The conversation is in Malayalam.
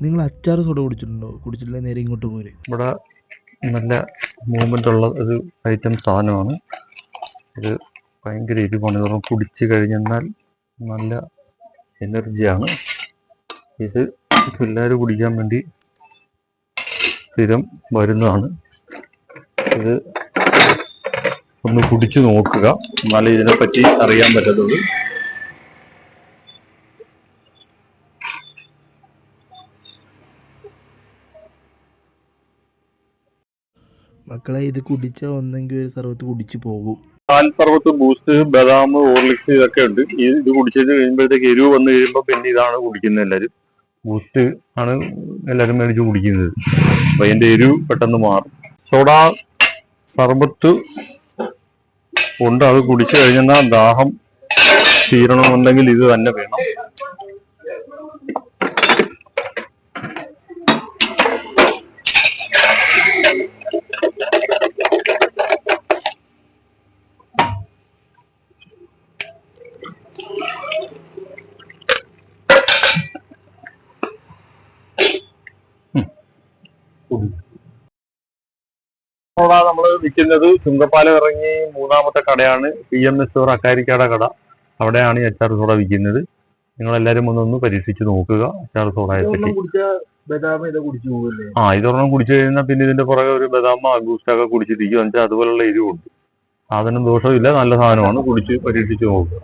നിങ്ങൾ അച്ചാർ സോഡ കുടിച്ചിട്ടുണ്ടോ? കുടിച്ചിട്ടില്ല, നേരെ ഇങ്ങോട്ട് പോരെ. ഇവിടെ നല്ല മൂവ്മെൻ്റ് ഉള്ള ഒരു ഐറ്റം സാധനമാണ് ഇത്. ഭയങ്കര എരിവാണ്. ഇതൊന്നും കുടിച്ച് കഴിഞ്ഞെന്നാൽ നല്ല എനർജിയാണ് ഇത്. പിള്ളേർ കുടിക്കാൻ വേണ്ടി സ്ഥിരം വരുന്നതാണ് ഇത്. ഒന്ന് കുടിച്ചു നോക്കുക, എന്നാലേ ഇതിനെപ്പറ്റി അറിയാൻ പറ്റത്തുള്ളൂ. മക്കളെ, ഇത് കുടിച്ചാൽ ഒന്നെങ്കിൽ ഒരു സർവത്ത് കുടിച്ചു പോകും. പാൽ സർവത്ത്, ബൂസ്റ്റ്, ബദാം, ഹോർലിക്സ് ഇതൊക്കെ ഉണ്ട്. ഇത് കുടിച്ചത് കഴിയുമ്പോഴത്തേക്ക് എരിവ് വന്നു കഴിയുമ്പോൾ പിന്നെ ഇതാണ് കുടിക്കുന്നത് എല്ലാവരും. ബൂസ്റ്റ് ആണ് എല്ലാവരും മേടിച്ച് കുടിക്കുന്നത്. അപ്പൊ അതിന്റെ എരിവ് പെട്ടെന്ന് മാറും. സോഡ സർബത്ത് ഉണ്ട്, അത് കുടിച്ചു കഴിഞ്ഞാൽ ദാഹം തീരണമെന്നുണ്ടെങ്കിൽ ഇത് തന്നെ വേണം. നമ്മൾ വിൽക്കുന്നത് ചുങ്കപ്പാലം ഇറങ്ങി മൂന്നാമത്തെ കടയാണ് PMS സ്റ്റോർ, അക്കാരിക്കാട കട. അവിടെയാണ് ഈ അച്ചാർ സോഡ വിൽക്കുന്നത്. നിങ്ങളെല്ലാവരും ഒന്ന് പരീക്ഷിച്ച് നോക്കുക അച്ചാർ സോഡയെ പറ്റി. ഇതൊരെണ്ണം കുടിച്ചു കഴിഞ്ഞാൽ പിന്നെ ഇതിന്റെ പുറകെ ഒരു ബദാമ ബൂസ്റ്റൊക്കെ കുടിച്ചിരിക്കും. എന്നുവെച്ചാൽ അതുപോലുള്ള എരിവുണ്ട്. സാധനം ദോഷമില്ല, നല്ല സാധനമാണ്. കുടിച്ച് പരീക്ഷിച്ച് നോക്കുക.